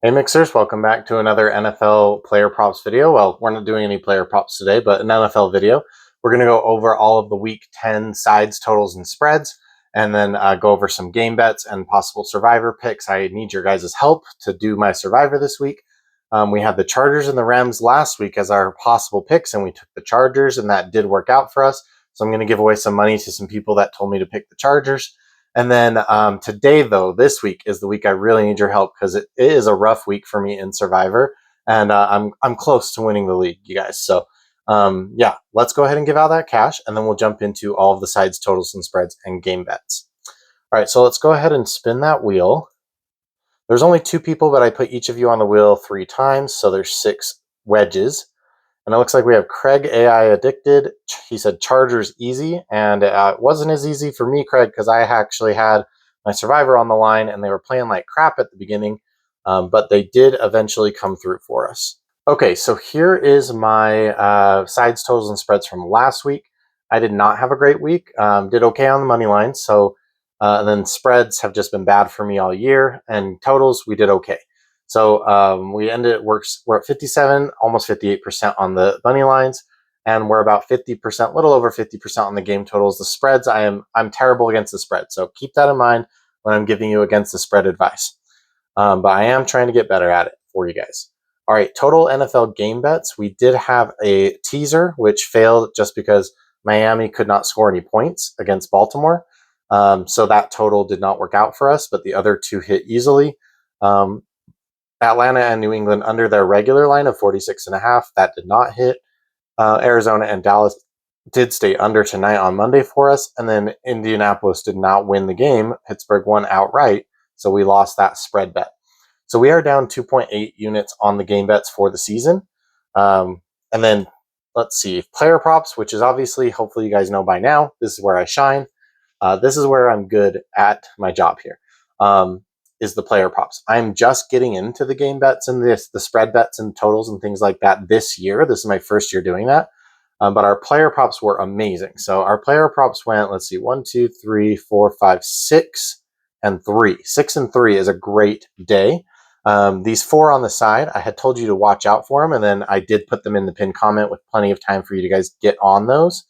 Hey Mixers, welcome back to another NFL player props video. Well, we're not doing any player props today, but an NFL video. We're going to go over all of the week 10 sides, totals, and spreads, and then go over some game bets and possible survivor picks. I need your guys' help to do my survivor this week. We had the Chargers and the Rams last week as our possible picks, and we took the Chargers, and that did work out for us. So I'm going to give away some money to some people that told me to pick the Chargers. And then today, though, this week is the week I really need your help because it is a rough week for me in Survivor, and I'm close to winning the league, you guys. So yeah, let's go ahead and give out that cash, and then we'll jump into all of the sides, totals, and spreads, and game bets. All right, so let's go ahead and spin that wheel. There's only 2 people, but I put each of you on the wheel 3 times, so there's 6 wedges. And it looks like we have Craig AI Addicted. He said Chargers easy, and it wasn't as easy for me, Craig, because I actually had my Survivor on the line, and they were playing like crap at the beginning, but they did eventually come through for us. Okay, so here is my sides, totals, and spreads from last week. I did not have a great week. Did okay on the money line, so and then spreads have just been bad for me all year, and totals we did okay. So we ended. We're at 57, almost 58% on the money lines, and we're about 50%, little over 50% on the game totals. The spreads, I'm terrible against the spread, so keep that in mind when I'm giving you against the spread advice. But I am trying to get better at it for you guys. All right, total NFL game bets. We did have a teaser which failed just because Miami could not score any points against Baltimore. So that total did not work out for us, but the other 2 hit easily. Atlanta and New England under their regular line of 46.5. That did not hit. Arizona and Dallas did stay under tonight on Monday for us. And then Indianapolis did not win the game. Pittsburgh won outright. So we lost that spread bet. So we are down 2.8 units on the game bets for the season. And then let's see, player props, which is obviously, hopefully you guys know by now, this is where I shine. This is where I'm good at my job here. Is the player props. I'm just getting into the game bets and the spread bets and totals and things like that this year. This is my first year doing that. But our player props were amazing. So our player props went, let's see, 1, 2, 3, 4, 5, 6, and 3. 6 and 3 is a great day. These 4 on the side, I had told you to watch out for them, and then I did put them in the pinned comment with plenty of time for you to guys get on those.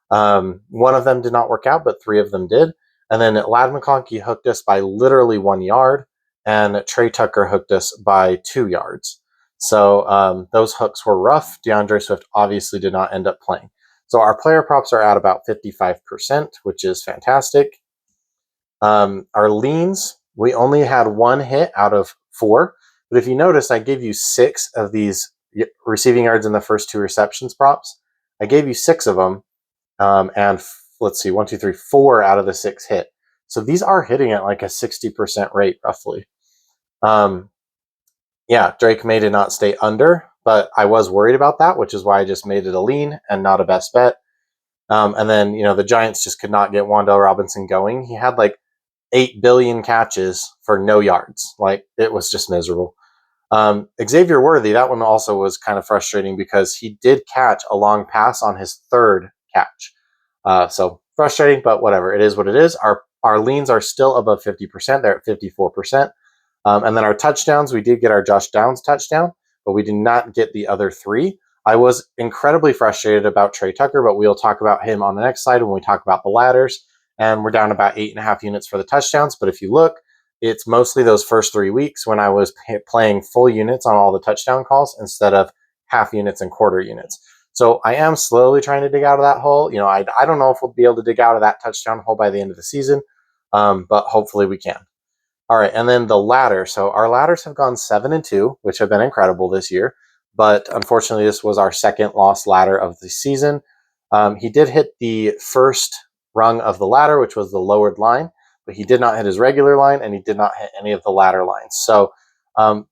One of them did not work out, but 3 of them did. And then Lad McConkey hooked us by literally 1 yard, and Trey Tucker hooked us by 2 yards. So those hooks were rough. DeAndre Swift obviously did not end up playing. So our player props are at about 55%, which is fantastic. Our leans, we only had 1 hit out of 4. But if you notice, I gave you 6 of these receiving yards in the first 2 receptions props. I gave you 6 of them. And let's see, 1, 2, 3, 4 out of the 6 hit. So these are hitting at like a 60% rate, roughly. Yeah, Drake May did not stay under, but I was worried about that, which is why I just made it a lean and not a best bet. And then, the Giants just could not get Wan'Dale Robinson going. He had like 8 billion catches for no yards. Like, it was just miserable. Xavier Worthy, that one also was kind of frustrating because he did catch a long pass on his 3rd catch. So frustrating, but whatever. It is what it is. Our leans are still above 50%. They're at 54%. And then our touchdowns, we did get our Josh Downs touchdown, but we did not get the other 3. I was incredibly frustrated about Trey Tucker, but we'll talk about him on the next slide when we talk about the ladders. And we're down about 8.5 units for the touchdowns. But if you look, it's mostly those first 3 weeks when I was playing full units on all the touchdown calls instead of half units and quarter units. So I am slowly trying to dig out of that hole. I don't know if we'll be able to dig out of that touchdown hole by the end of the season, but hopefully we can. All right, and then the ladder. So our ladders have gone 7 and 2, which have been incredible this year. But unfortunately, this was our 2nd lost ladder of the season. He did hit the first rung of the ladder, which was the lowered line, but he did not hit his regular line, and he did not hit any of the ladder lines. So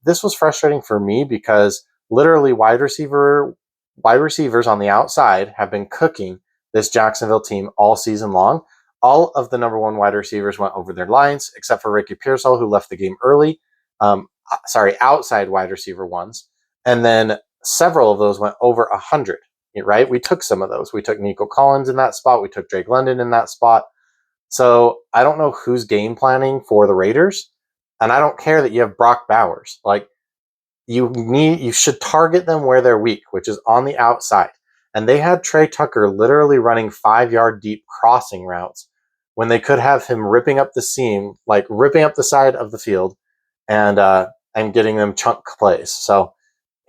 this was frustrating for me because literally wide receivers on the outside have been cooking this Jacksonville team all season long. All of the number 1 wide receivers went over their lines, except for Ricky Pearsall, who left the game early. Outside wide receiver ones. And then several of those went over 100, right? We took some of those. We took Nico Collins in that spot. We took Drake London in that spot. So I don't know who's game planning for the Raiders. And I don't care that you have Brock Bowers. Like, you should target them where they're weak, which is on the outside. And they had Trey Tucker literally running 5-yard deep crossing routes when they could have him ripping up the seam, like ripping up the side of the field, and getting them chunk plays. So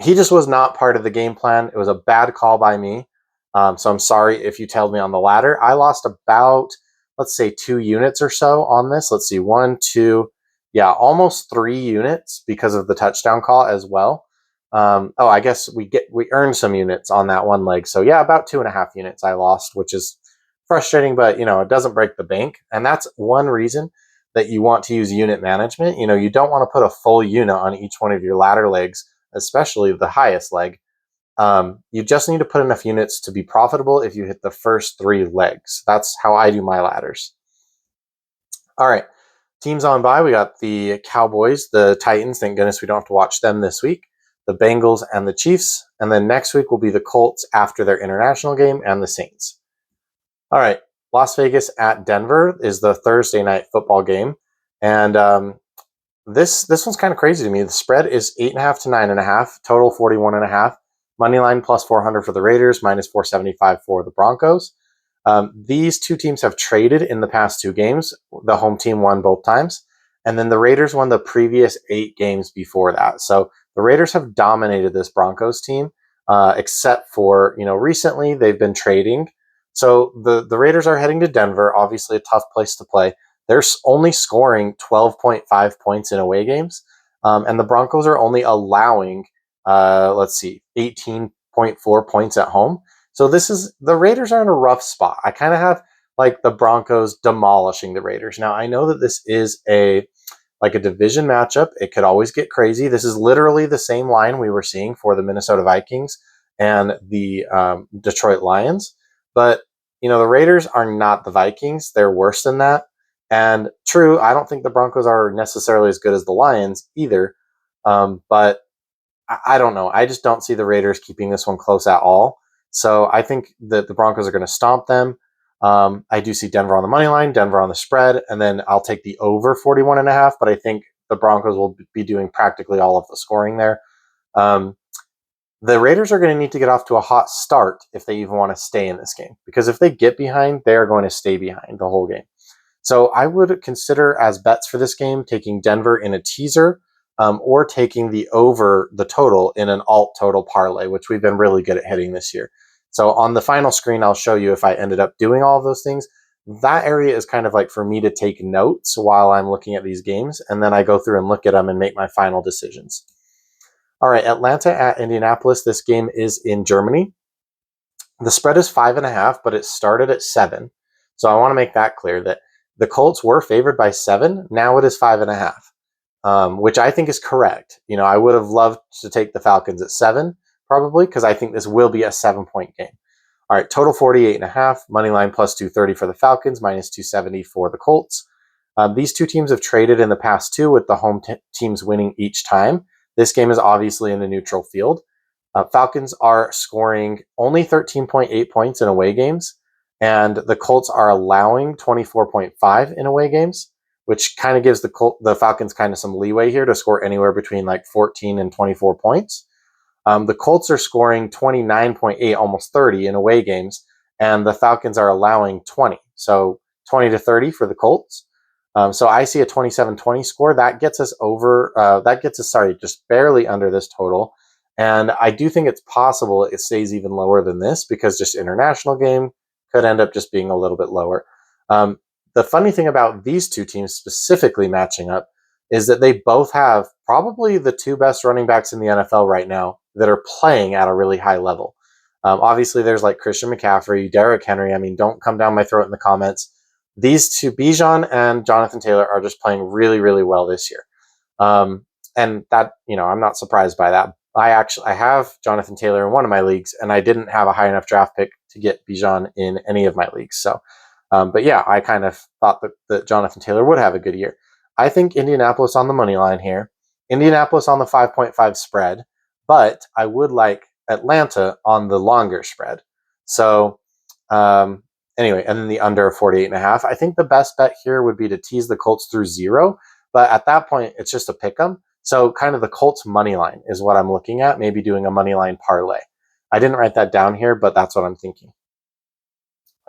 he just was not part of the game plan. It was a bad call by me. So I'm sorry if you tailed me on the ladder. I lost about, let's say, 2 units or so on this. Let's see, 1, 2, yeah, almost 3 units because of the touchdown call as well. I guess we earned some units on that one leg. So yeah, about 2.5 units I lost, which is frustrating, but it doesn't break the bank. And that's one reason that you want to use unit management. You don't want to put a full unit on each one of your ladder legs, especially the highest leg. You just need to put enough units to be profitable if you hit the first 3 legs. That's how I do my ladders. All right, teams on by. We got the Cowboys, the Titans. Thank goodness we don't have to watch them this week. The Bengals and the Chiefs. And then next week will be the Colts after their international game and the Saints. All right, Las Vegas at Denver is the Thursday night football game. And this one's kind of crazy to me. The spread is 8.5 to 9.5, total 41.5. Money line plus 400 for the Raiders, minus 475 for the Broncos. These two teams have traded in the past 2 games. The home team won both times, and then the Raiders won the previous 8 games before that. So the Raiders have dominated this Broncos team, except for recently they've been trading. So the Raiders are heading to Denver, obviously a tough place to play. They're only scoring 12.5 points in away games, and the Broncos are only allowing 18.4 points at home. So the Raiders are in a rough spot. I kind of have like the Broncos demolishing the Raiders. Now I know that this is a division matchup. It could always get crazy. This is literally the same line we were seeing for the Minnesota Vikings and the Detroit Lions. But the Raiders are not the Vikings. They're worse than that. And true, I don't think the Broncos are necessarily as good as the Lions either. But I don't know. I just don't see the Raiders keeping this one close at all. So I think that the Broncos are going to stomp them. I do see Denver on the money line, Denver on the spread, and then I'll take the over 41.5. But I think the Broncos will be doing practically all of the scoring there. The Raiders are going to need to get off to a hot start if they even want to stay in this game. Because if they get behind, they are going to stay behind the whole game. So I would consider as bets for this game taking Denver in a teaser, or taking the over the total in an alt total parlay, which we've been really good at hitting this year. So on the final screen, I'll show you if I ended up doing all of those things. That area is kind of like for me to take notes while I'm looking at these games, and then I go through and look at them and make my final decisions. All right, Atlanta at Indianapolis. This game is in Germany. The spread is 5.5, but it started at 7. So I want to make that clear that the Colts were favored by 7. Now it is 5.5, which I think is correct. I would have loved to take the Falcons at 7, probably, because I think this will be a 7-point game. All right, total 48.5, money line plus 230 for the Falcons, minus 270 for the Colts. These two teams have traded in the past 2, with the home teams winning each time. This game is obviously in the neutral field. Falcons are scoring only 13.8 points in away games, and the Colts are allowing 24.5 in away games, which kind of gives the Falcons kind of some leeway here to score anywhere between like 14 and 24 points. The Colts are scoring 29.8, almost 30 in away games, and the Falcons are allowing 20. So 20 to 30 for the Colts. So I see a 27-20 score. That gets us just barely under this total. And I do think it's possible it stays even lower than this, because just international game could end up just being a little bit lower. The funny thing about these two teams specifically matching up is that they both have probably the 2 best running backs in the NFL right now that are playing at a really high level. Obviously, there's like Christian McCaffrey, Derrick Henry. I mean, don't come down my throat in the comments. These two, Bijan and Jonathan Taylor, are just playing really, really well this year. And that, I'm not surprised by that. I have Jonathan Taylor in one of my leagues, and I didn't have a high enough draft pick to get Bijan in any of my leagues. So, but yeah, I kind of thought that Jonathan Taylor would have a good year. I think Indianapolis on the money line here, Indianapolis on the 5.5 spread, but I would like Atlanta on the longer spread. So, anyway, and then the under 48.5. I think the best bet here would be to tease the Colts through 0, but at that point, it's just a pick 'em. So kind of the Colts money line is what I'm looking at, maybe doing a money line parlay. I didn't write that down here, but that's what I'm thinking.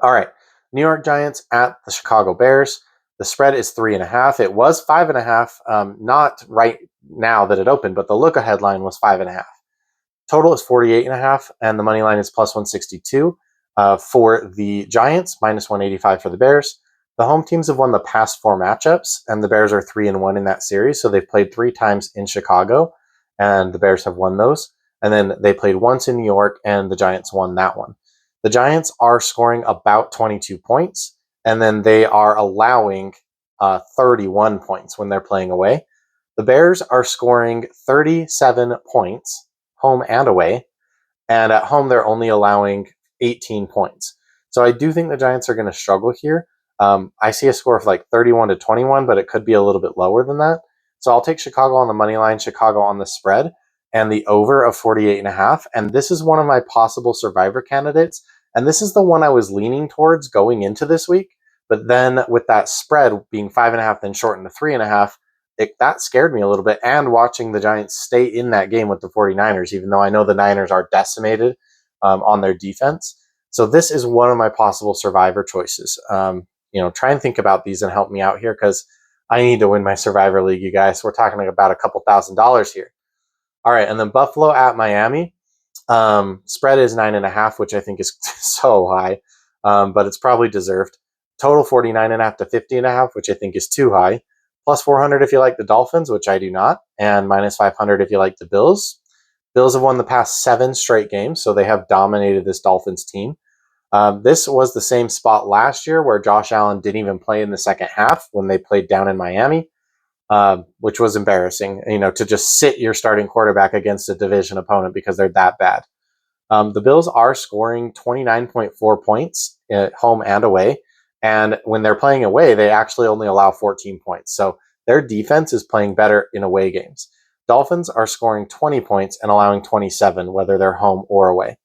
All right, New York Giants at the Chicago Bears. The spread is 3.5. It was 5.5, not right now that it opened, but the look ahead line was 5.5. Total is 48.5, and the money line is plus 162 for the Giants, minus 185 for the Bears. The home teams have won the past 4 matchups, and the Bears are 3-1 in that series. So they've played 3 times in Chicago, and the Bears have won those. And then they played once in New York, and the Giants won that one. The Giants are scoring about 22 points, and then they are allowing 31 points when they're playing away. The Bears are scoring 37 points, home and away, and at home they're only allowing 18 points. So I do think the Giants are going to struggle here. I see a score of like 31-21, but it could be a little bit lower than that. So I'll take Chicago on the money line, Chicago on the spread, and the over of 48.5. And this is one of my possible survivor candidates. And this is the one I was leaning towards going into this week. But then with that spread being 5.5, then shortened to 3.5, that scared me a little bit. And watching the Giants stay in that game with the 49ers, even though I know the Niners are decimated on their defense. So this is one of my possible survivor choices. Try and think about these and help me out here, because I need to win my survivor league, you guys. We're talking about a couple $1,000s here. All right, and then Buffalo at Miami. Spread is 9.5, which I think is so high, but it's probably deserved. Total 49.5 to 50.5, which I think is too high. Plus 400 if you like the Dolphins, which I do not, and minus 500 if you like the Bills. Bills have won the past 7 straight games, so they have dominated this Dolphins team. This was the same spot last year where Josh Allen didn't even play in the second half when they played down in Miami, which was embarrassing, to just sit your starting quarterback against a division opponent because they're that bad. The Bills are scoring 29.4 points at home and away. And when they're playing away, they actually only allow 14 points. So their defense is playing better in away games. Dolphins are scoring 20 points and allowing 27, whether they're home or away.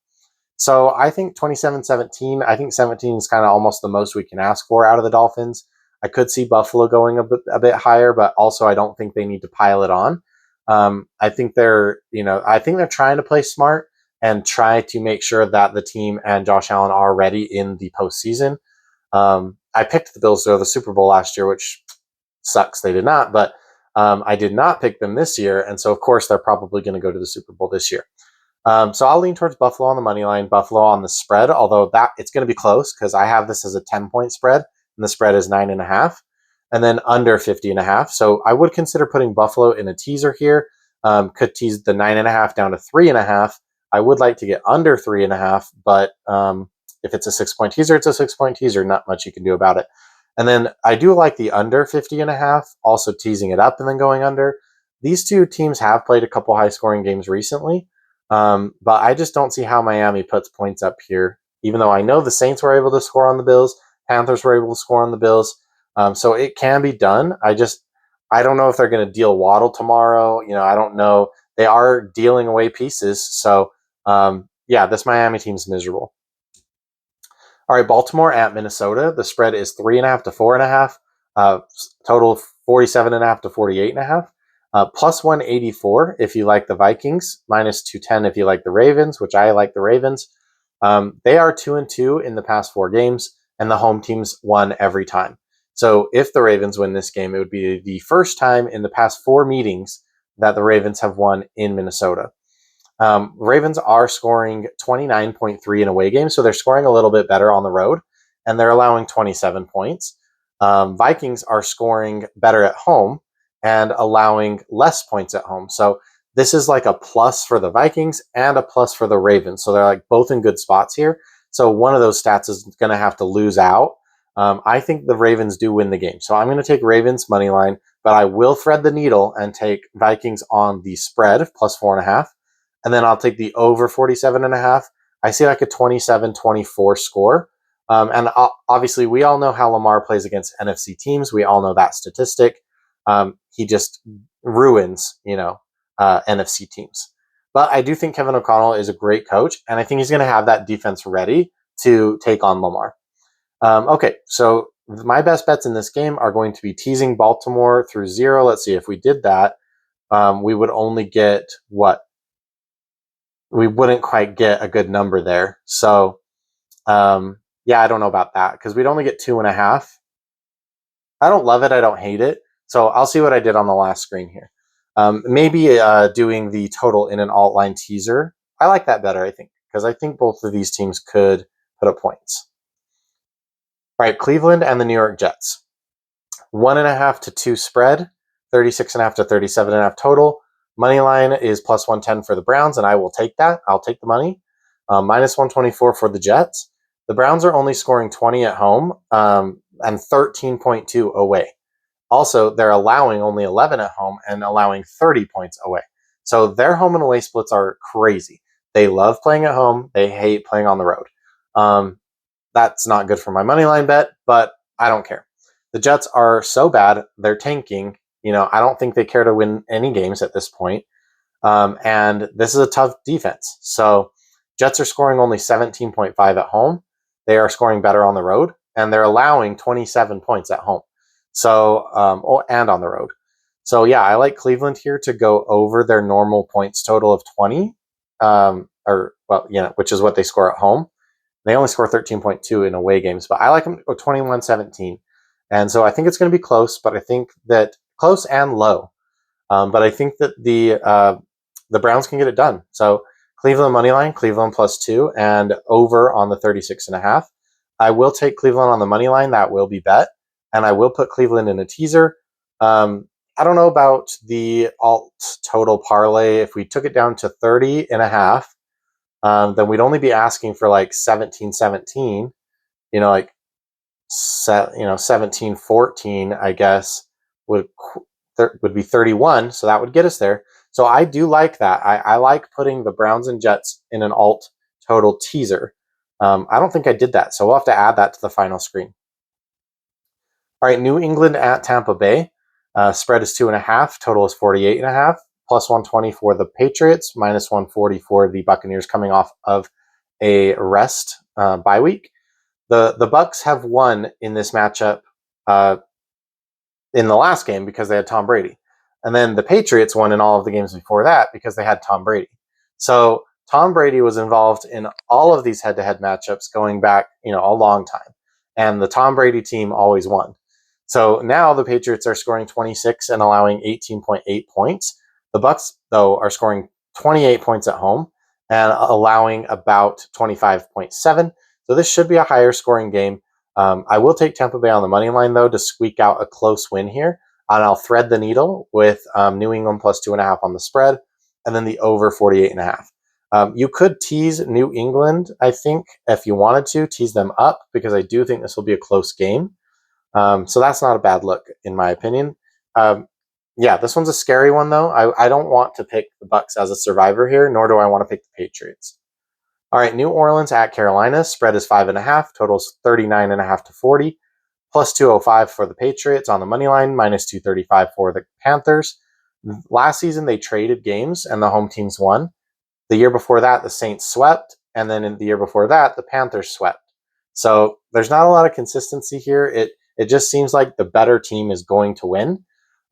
So I think 27-17, I think 17 is kind of almost the most we can ask for out of the Dolphins. I could see Buffalo going a bit higher, but also I don't think they need to pile it on. I think they're trying to play smart and try to make sure that the team and Josh Allen are ready in the postseason. I picked the Bills to go to the Super Bowl last year, which sucks. They did not, but I did not pick them this year. And so, of course, they're probably going to go to the Super Bowl this year. So I'll lean towards Buffalo on the money line, Buffalo on the spread, although it's going to be close because I have this as a 10-point spread, and the spread is 9.5, and then under 50.5. So I would consider putting Buffalo in a teaser here. Could tease the 9.5 down to 3.5. I would like to get under 3.5, but if it's a 6-point teaser, it's a 6-point teaser. Not much you can do about it. And then I do like the under 50.5, also teasing it up and then going under. These two teams have played a couple high-scoring games recently, but I just don't see how Miami puts points up here, even though I know the Saints were able to score on the Bills, Panthers were able to score on the Bills, so it can be done. I don't know if they're going to deal Waddle tomorrow. I don't know. They are dealing away pieces, so this Miami team's miserable. All right, Baltimore at Minnesota. The spread is 3.5 to 4.5. Total 47.5 to 48.5. Plus 184 if you like the Vikings. Minus 210 if you like the Ravens, which I like the Ravens. They are 2-2 in the past 4 games, and the home teams won every time. So if the Ravens win this game, it would be the first time in the past 4 meetings that the Ravens have won in Minnesota. Ravens are scoring 29.3 in away games, so they're scoring a little bit better on the road, and they're allowing 27 points. Vikings are scoring better at home and allowing less points at home. So this is like a plus for the Vikings and a plus for the Ravens. So they're like both in good spots here. So one of those stats is going to have to lose out. I think the Ravens do win the game. So I'm going to take Ravens money line, but I will thread the needle and take Vikings on the spread plus 4.5. And then I'll take the over 47.5. I see like a 27-24 score. And obviously, we all know how Lamar plays against NFC teams. We all know that statistic. He just ruins, NFC teams. But I do think Kevin O'Connell is a great coach, and I think he's going to have that defense ready to take on Lamar. Okay, so my best bets in this game are going to be teasing Baltimore through 0. Let's see if we did that. we would only get what? We wouldn't quite get a good number there. So, yeah, I don't know about that because we'd only get 2.5. I don't love it. I don't hate it. So I'll see what I did on the last screen here. Maybe doing the total in an alt line teaser. I like that better, I think, because I think both of these teams could put up points. All right, Cleveland and the New York Jets. 1.5 to 2 spread, 36.5 to 37.5 total. Money line is plus 110 for the Browns, and I will take that. I'll take the money. Minus 124 for the Jets. The Browns are only scoring 20 at home and 13.2 away. Also, they're allowing only 11 at home and allowing 30 points away. So their home and away splits are crazy. They love playing at home. They hate playing on the road. That's not good for my money line bet, but I don't care. The Jets are so bad. They're tanking. I don't think they care to win any games at this point. And this is a tough defense. So Jets are scoring only 17.5 at home. They are scoring better on the road, and they're allowing 27 points at home. So, and on the road. So yeah, I like Cleveland here to go over their normal points total of 20, which is what they score at home. They only score 13.2 in away games, but I like them to go 21-17. And so I think it's going to be close, but I think that close and low. But I think that the Browns can get it done. So Cleveland money line, Cleveland +2, and over on the 36.5. I will take Cleveland on the money line. That will be bet. And I will put Cleveland in a teaser. I don't know about the alt total parlay. If we took it down to 30.5, then we'd only be asking for like 17-17, like 17-14, I guess, would be 31. So that would get us there. So I do like that. I like putting the Browns and Jets in an alt total teaser. I don't think I did that. So we'll have to add that to the final screen. All right, New England at Tampa Bay. Spread is 2.5. Total is 48.5. Plus 120 for the Patriots. Minus 140 for the Buccaneers coming off of a rest bye week. The Bucs have won in this matchup in the last game because they had Tom Brady. And then the Patriots won in all of the games before that because they had Tom Brady. So Tom Brady was involved in all of these head-to-head matchups going back, a long time. And the Tom Brady team always won. So now the Patriots are scoring 26 and allowing 18.8 points. The Bucs, though, are scoring 28 points at home and allowing about 25.7. So this should be a higher scoring game. I will take Tampa Bay on the money line, though, to squeak out a close win here. And I'll thread the needle with New England +2.5 on the spread, and then the over 48.5. You could tease New England, I think, if you wanted to, tease them up, because I do think this will be a close game. So that's not a bad look, in my opinion. Yeah, this one's a scary one, though. I don't want to pick the Bucs as a survivor here, nor do I want to pick the Patriots. All right, New Orleans at Carolina. Spread is 5.5. Totals 39.5 to 40. Plus 205 for the Patriots on the money line. Minus 235 for the Panthers. Last season, they traded games, and the home teams won. The year before that, the Saints swept. And then in the year before that, the Panthers swept. So there's not a lot of consistency here. It just seems like the better team is going to win.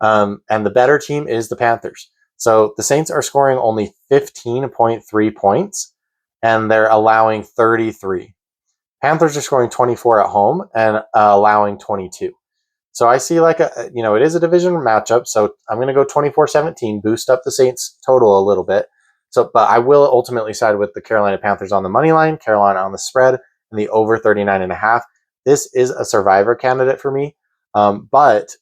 And the better team is the Panthers. So the Saints are scoring only 15.3 points, and they're allowing 33. Panthers are scoring 24 at home and allowing 22. So I see it is a division matchup. So I'm going to go 24-17, boost up the Saints total a little bit. So, but I will ultimately side with the Carolina Panthers on the money line, Carolina on the spread, and the over 39.5. This is a survivor candidate for me. But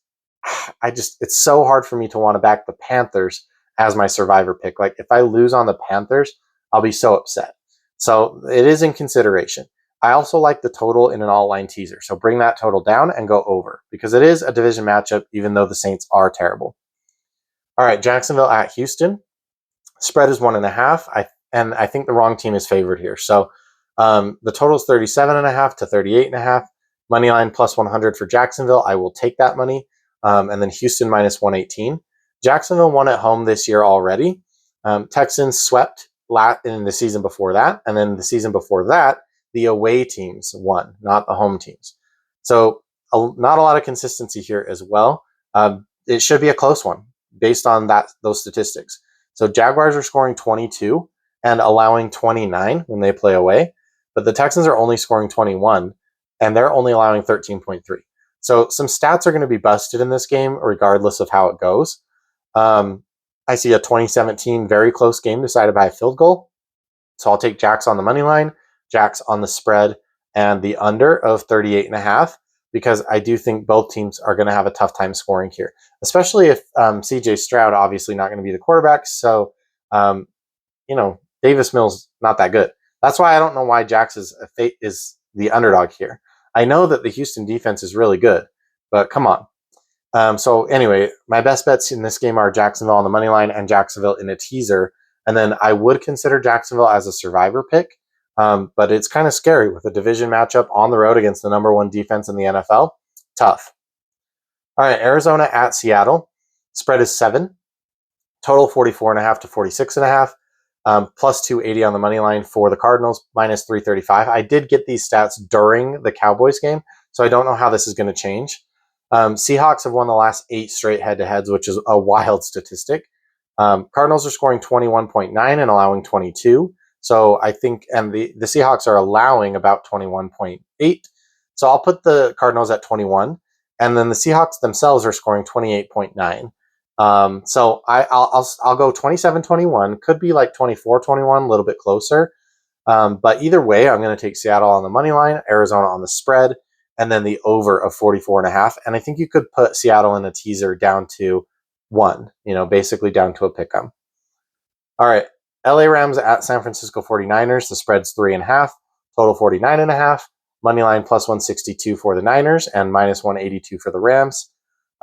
it's so hard for me to want to back the Panthers as my survivor pick. Like, if I lose on the Panthers, I'll be so upset. So it is in consideration. I also like the total in an all-line teaser. So bring that total down and go over, because it is a division matchup, even though the Saints are terrible. All right, Jacksonville at Houston. Spread is 1.5. I think the wrong team is favored here. So the total is 37.5 to 38.5. Money line plus 100 for Jacksonville. I will take that money. And then Houston minus 118. Jacksonville won at home this year already. Texans swept in the season before that. And then the season before that, the away teams won, not the home teams. So not a lot of consistency here as well. It should be a close one. based on those statistics. So Jaguars are scoring 22 and allowing 29 when they play away, but the Texans are only scoring 21 and they're only allowing 13.3. So some stats are going to be busted in this game regardless of how it goes. I see a 2017 very close game decided by a field goal. So I'll take Jacks on the money line, Jacks on the spread, and the under of 38.5, because I do think both teams are going to have a tough time scoring here, especially if CJ Stroud obviously not going to be the quarterback. So, Davis Mills not that good. That's why I don't know why Jacks is the underdog here. I know that the Houston defense is really good, but come on. So anyway, my best bets in this game are Jacksonville on the money line and Jacksonville in a teaser. And then I would consider Jacksonville as a survivor pick, but it's kind of scary with a division matchup on the road against the number one defense in the NFL. Tough. All right, Arizona at Seattle. Spread is 7. Total 44.5 to 46.5. Plus 280 on the money line for the Cardinals, minus 335. I did get these stats during the Cowboys game, so I don't know how this is going to change. Seahawks have won the last 8 straight head-to-heads, which is a wild statistic. Cardinals are scoring 21.9 and allowing 22. So I think, and the Seahawks are allowing about 21.8. So I'll put the Cardinals at 21. And then the Seahawks themselves are scoring 28.9. So I'll go 27-21. Could be like 24-21, a little bit closer. But either way, I'm going to take Seattle on the money line, Arizona on the spread, and then the over of 44.5. And I think you could put Seattle in a teaser down to 1, basically down to a pick 'em. All right. LA Rams at San Francisco 49ers. The spread's 3.5, total 49.5. Money line plus 162 for the Niners and minus 182 for the Rams.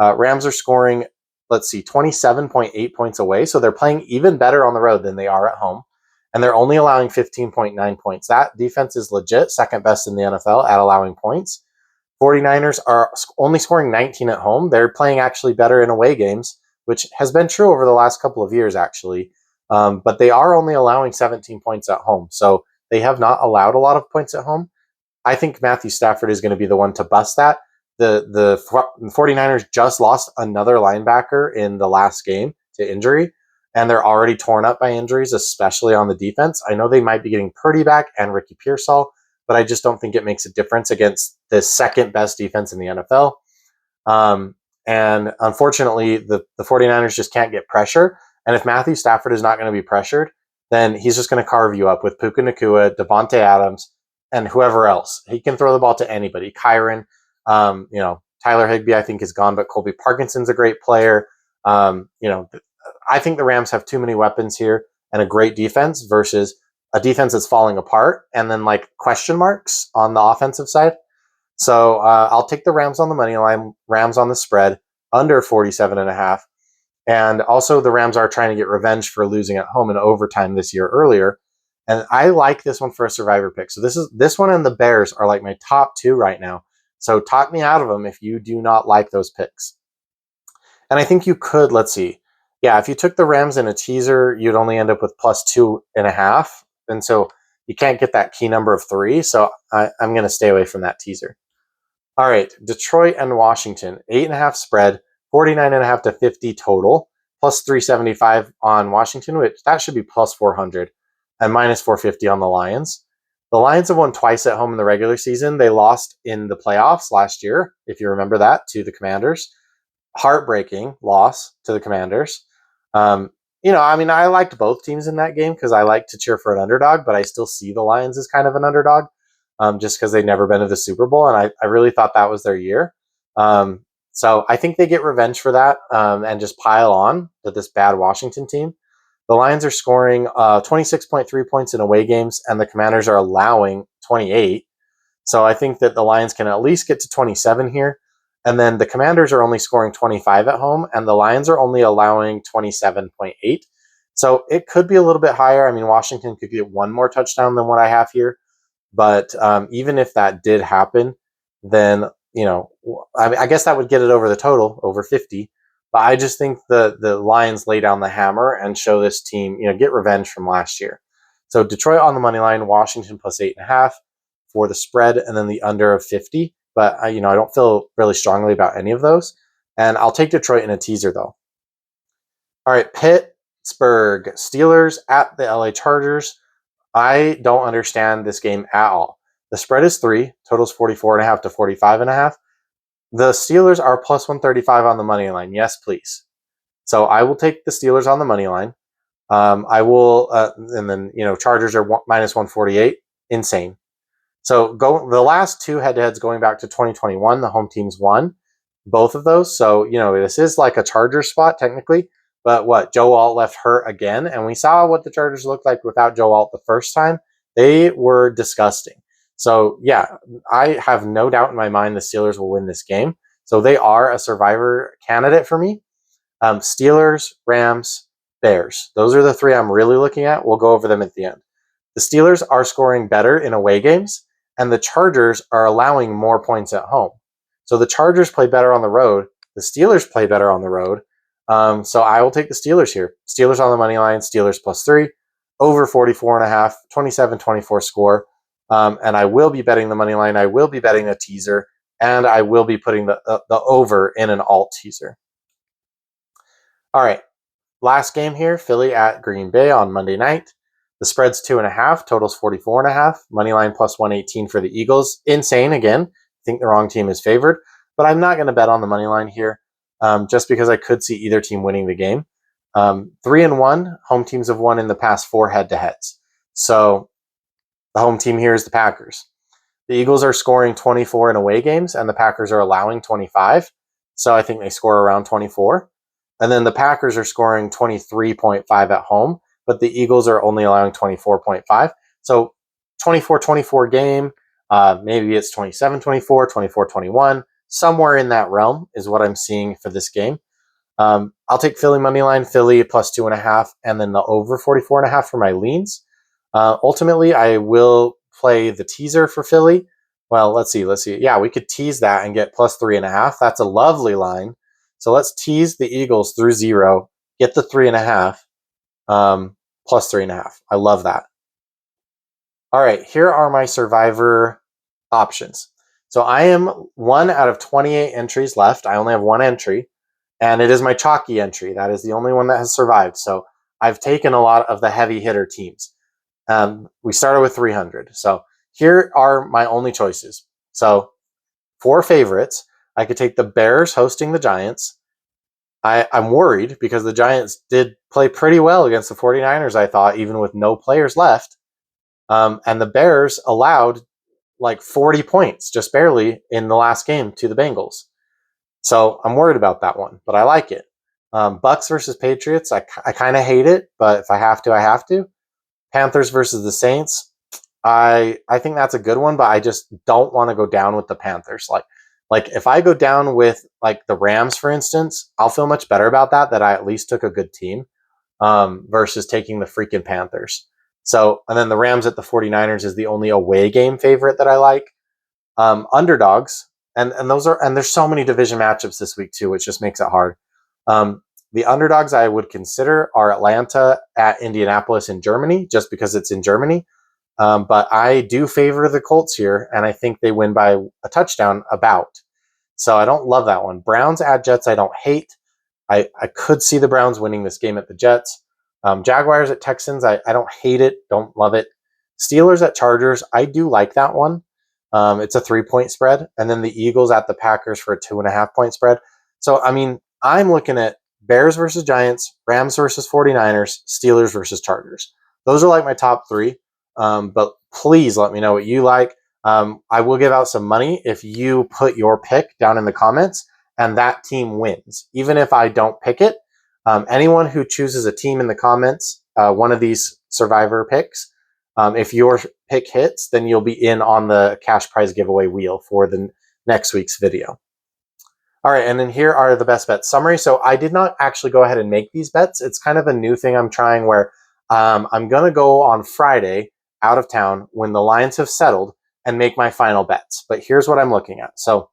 Rams are scoring, 27.8 points away. So they're playing even better on the road than they are at home. And they're only allowing 15.9 points. That defense is legit, second best in the NFL at allowing points. 49ers are only scoring 19 at home. They're playing actually better in away games, which has been true over the last couple of years, actually. But they are only allowing 17 points at home. So they have not allowed a lot of points at home. I think Matthew Stafford is going to be the one to bust that. The 49ers just lost another linebacker in the last game to injury, and they're already torn up by injuries, especially on the defense. I know they might be getting Purdy back and Ricky Pearsall, but I just don't think it makes a difference against the second best defense in the NFL. And unfortunately, the 49ers just can't get pressure. And if Matthew Stafford is not going to be pressured, then he's just going to carve you up with Puka Nacua, Devontae Adams, and whoever else. He can throw the ball to anybody. Kyron, Tyler Higbee, I think, is gone, but Colby Parkinson's a great player. I think the Rams have too many weapons here and a great defense versus a defense that's falling apart and then question marks on the offensive side. So I'll take the Rams on the money line, Rams on the spread, under 47.5. And also the Rams are trying to get revenge for losing at home in overtime this year earlier. And I like this one for a survivor pick. So this one and the Bears are like my top 2 right now. So talk me out of them if you do not like those picks. And I think you could, let's see. Yeah, if you took the Rams in a teaser, you'd only end up with plus 2.5. And so you can't get that key number of 3. So I'm going to stay away from that teaser. All right, Detroit and Washington, 8.5 spread, 49.5 to 50 total, plus 375 on Washington, which that should be plus 400, and minus 450 on the Lions. The Lions have won twice at home in the regular season. They lost in the playoffs last year, if you remember that, to the Commanders. Heartbreaking loss to the Commanders. I liked both teams in that game because I like to cheer for an underdog, but I still see the Lions as kind of an underdog. Just because they've never been to the Super Bowl, and I really thought that was their year. So I think they get revenge for that and just pile on to this bad Washington team. The Lions are scoring 26.3 points in away games, and the Commanders are allowing 28. So I think that the Lions can at least get to 27 here. And then the Commanders are only scoring 25 at home, and the Lions are only allowing 27.8. So it could be a little bit higher. I mean, Washington could get one more touchdown than what I have here. But even if that did happen, then, I guess that would get it over the total, over 50. But I just think the Lions lay down the hammer and show this team, get revenge from last year. So Detroit on the money line, Washington plus 8.5 for the spread, and then the under of 50. But, I don't feel really strongly about any of those. And I'll take Detroit in a teaser, though. All right, Pittsburgh Steelers at the LA Chargers. I don't understand this game at all. The spread is 3, totals 44.5 to 45.5. The Steelers are plus 135 on the money line. Yes, please. So I will take the Steelers on the money line. I will, and then Chargers are minus 148. Insane. So the last two head-to-heads going back to 2021, the home teams won both of those. So this is like a Chargers spot technically. But what, Joe Alt left hurt again, and we saw what the Chargers looked like without Joe Alt the first time. They were disgusting. So yeah, I have no doubt in my mind the Steelers will win this game. So they are a survivor candidate for me. Steelers, Rams, Bears. Those are the three I'm really looking at. We'll go over them at the end. The Steelers are scoring better in away games, and the Chargers are allowing more points at home. So the Chargers play better on the road. The Steelers play better on the road. So I will take the Steelers here. Steelers on the money line, Steelers plus 3, over 44.5, 27-24 score. And I will be betting the money line. I will be betting a teaser, and I will be putting the over in an alt teaser. All right, last game here, Philly at Green Bay on Monday night. The spread's 2.5, totals 44.5. Money line plus 118 for the Eagles. Insane again. I think the wrong team is favored, but I'm not going to bet on the money line here, just because I could see either team winning the game. 3-1, home teams have won in the past 4 head-to-heads. So the home team here is the Packers. The Eagles are scoring 24 in away games, and the Packers are allowing 25. So I think they score around 24. And then the Packers are scoring 23.5 at home, but the Eagles are only allowing 24.5. So 24-24 game, maybe it's 27-24, 24-21, somewhere in that realm is what I'm seeing for this game. I'll take Philly money line, Philly plus 2.5, and then the over 44.5 for my leans. Ultimately, I will play the teaser for Philly. Well, let's see. Yeah, we could tease that and get plus 3.5. That's a lovely line. So let's tease the Eagles through 0, get the 3.5, plus 3.5. I love that. All right, here are my survivor options. So I am 1 out of 28 entries left. I only have 1 entry, and it is my chalky entry. That is the only one that has survived. So I've taken a lot of the heavy hitter teams. We started with 300. So here are my only choices. So 4 favorites. I could take the Bears hosting the Giants. I'm worried because the Giants did play pretty well against the 49ers, I thought, even with no players left. And the Bears allowed like 40 points, just barely, in the last game to the Bengals. So I'm worried about that one, but I like it. Bucks versus Patriots, I kind of hate it, but if I have to, I have to. Panthers versus the Saints, I think that's a good one, but I just don't want to go down with the Panthers. Like if I go down with like the Rams, for instance, I'll feel much better about that I at least took a good team, versus taking the freaking Panthers. So, and then the Rams at the 49ers is the only away game favorite that I like. Underdogs, and there's so many division matchups this week too, which just makes it hard. The underdogs I would consider are Atlanta at Indianapolis in Germany, just because it's in Germany. But I do favor the Colts here, and I think they win by a touchdown about. So I don't love that one. Browns at Jets, I don't hate. I could see the Browns winning this game at the Jets. Jaguars at Texans, I don't hate it, don't love it. Steelers at Chargers, I do like that one. It's a 3-point spread. And then the Eagles at the Packers for a 2.5-point spread. So, I mean, I'm looking at Bears versus Giants, Rams versus 49ers, Steelers versus Chargers. Those are like my top 3. But please let me know what you like. I will give out some money if you put your pick down in the comments and that team wins. Even if I don't pick it, anyone who chooses a team in the comments, one of these survivor picks, if your pick hits, then you'll be in on the cash prize giveaway wheel for the next week's video. All right, and then here are the best bet summary. So I did not actually go ahead and make these bets. It's kind of a new thing I'm trying where I'm going to go on Friday out of town when the lines have settled and make my final bets. But here's what I'm looking at. So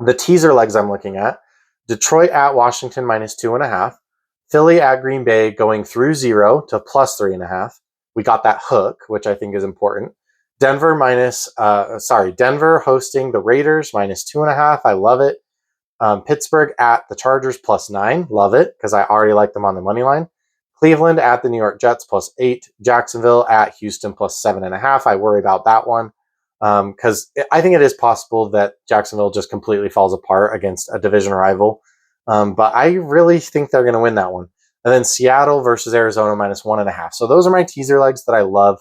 the teaser legs I'm looking at, Detroit at Washington minus 2.5, Philly at Green Bay going through 0 to plus 3.5. We got that hook, which I think is important. Denver hosting the Raiders minus 2.5. I love it. Pittsburgh at the Chargers +9. Love it because I already like them on the money line. Cleveland at the New York Jets +8. Jacksonville at Houston +7.5. I worry about that one because I think it is possible that Jacksonville just completely falls apart against a division rival. But I really think they're going to win that one. And then Seattle versus Arizona -1.5. So those are my teaser legs that I love.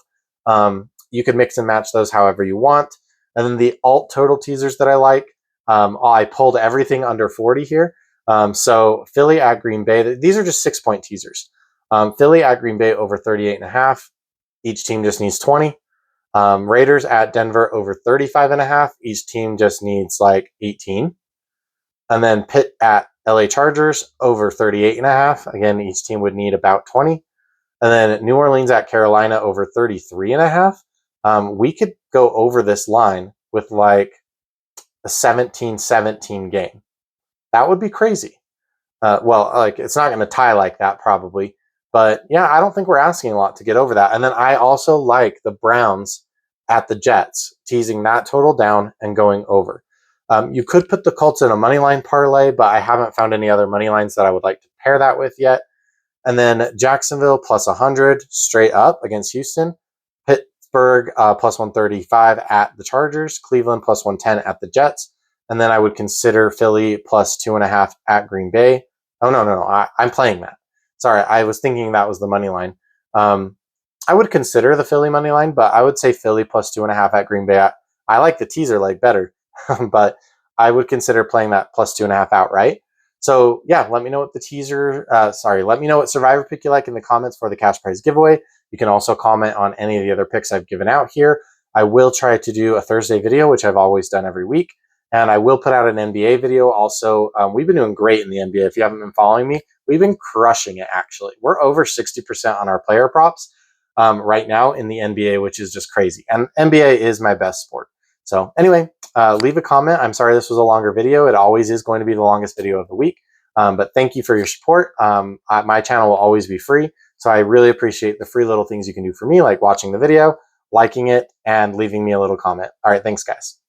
You could mix and match those however you want. And then the alt total teasers that I like, I pulled everything under 40 here. So Philly at Green Bay, these are just 6-point teasers. Philly at Green Bay over 38.5. Each team just needs 20. Raiders at Denver over 35.5. Each team just needs like 18. And then Pitt at LA Chargers over 38.5. Again, each team would need about 20. And then New Orleans at Carolina over 33.5. We could go over this line with like a 17-17 game. That would be crazy. Well, like it's not going to tie like that probably. But yeah, I don't think we're asking a lot to get over that. And then I also like the Browns at the Jets, teasing that total down and going over. You could put the Colts in a money line parlay, but I haven't found any other money lines that I would like to pair that with yet. And then Jacksonville +100 straight up against Houston. Pittsburgh +135 at the Chargers. Cleveland +110 at the Jets. And then I would consider Philly +2.5 at Green Bay. Oh, no. I'm playing that. Sorry, I was thinking that was the money line. I would consider the Philly money line, but I would say Philly +2.5 at Green Bay. I like the teaser leg better, but I would consider playing that +2.5 outright. So yeah, let me know what let me know what survivor pick you like in the comments for the cash prize giveaway. You can also comment on any of the other picks I've given out here. I will try to do a Thursday video, which I've always done every week. And I will put out an NBA video also. We've been doing great in the NBA. If you haven't been following me, we've been crushing it actually. We're over 60% on our player props right now in the NBA, which is just crazy. And NBA is my best sport. So anyway, leave a comment. I'm sorry this was a longer video. It always is going to be the longest video of the week. But thank you for your support. My channel will always be free. So I really appreciate the free little things you can do for me, like watching the video, liking it, and leaving me a little comment. All right, thanks guys.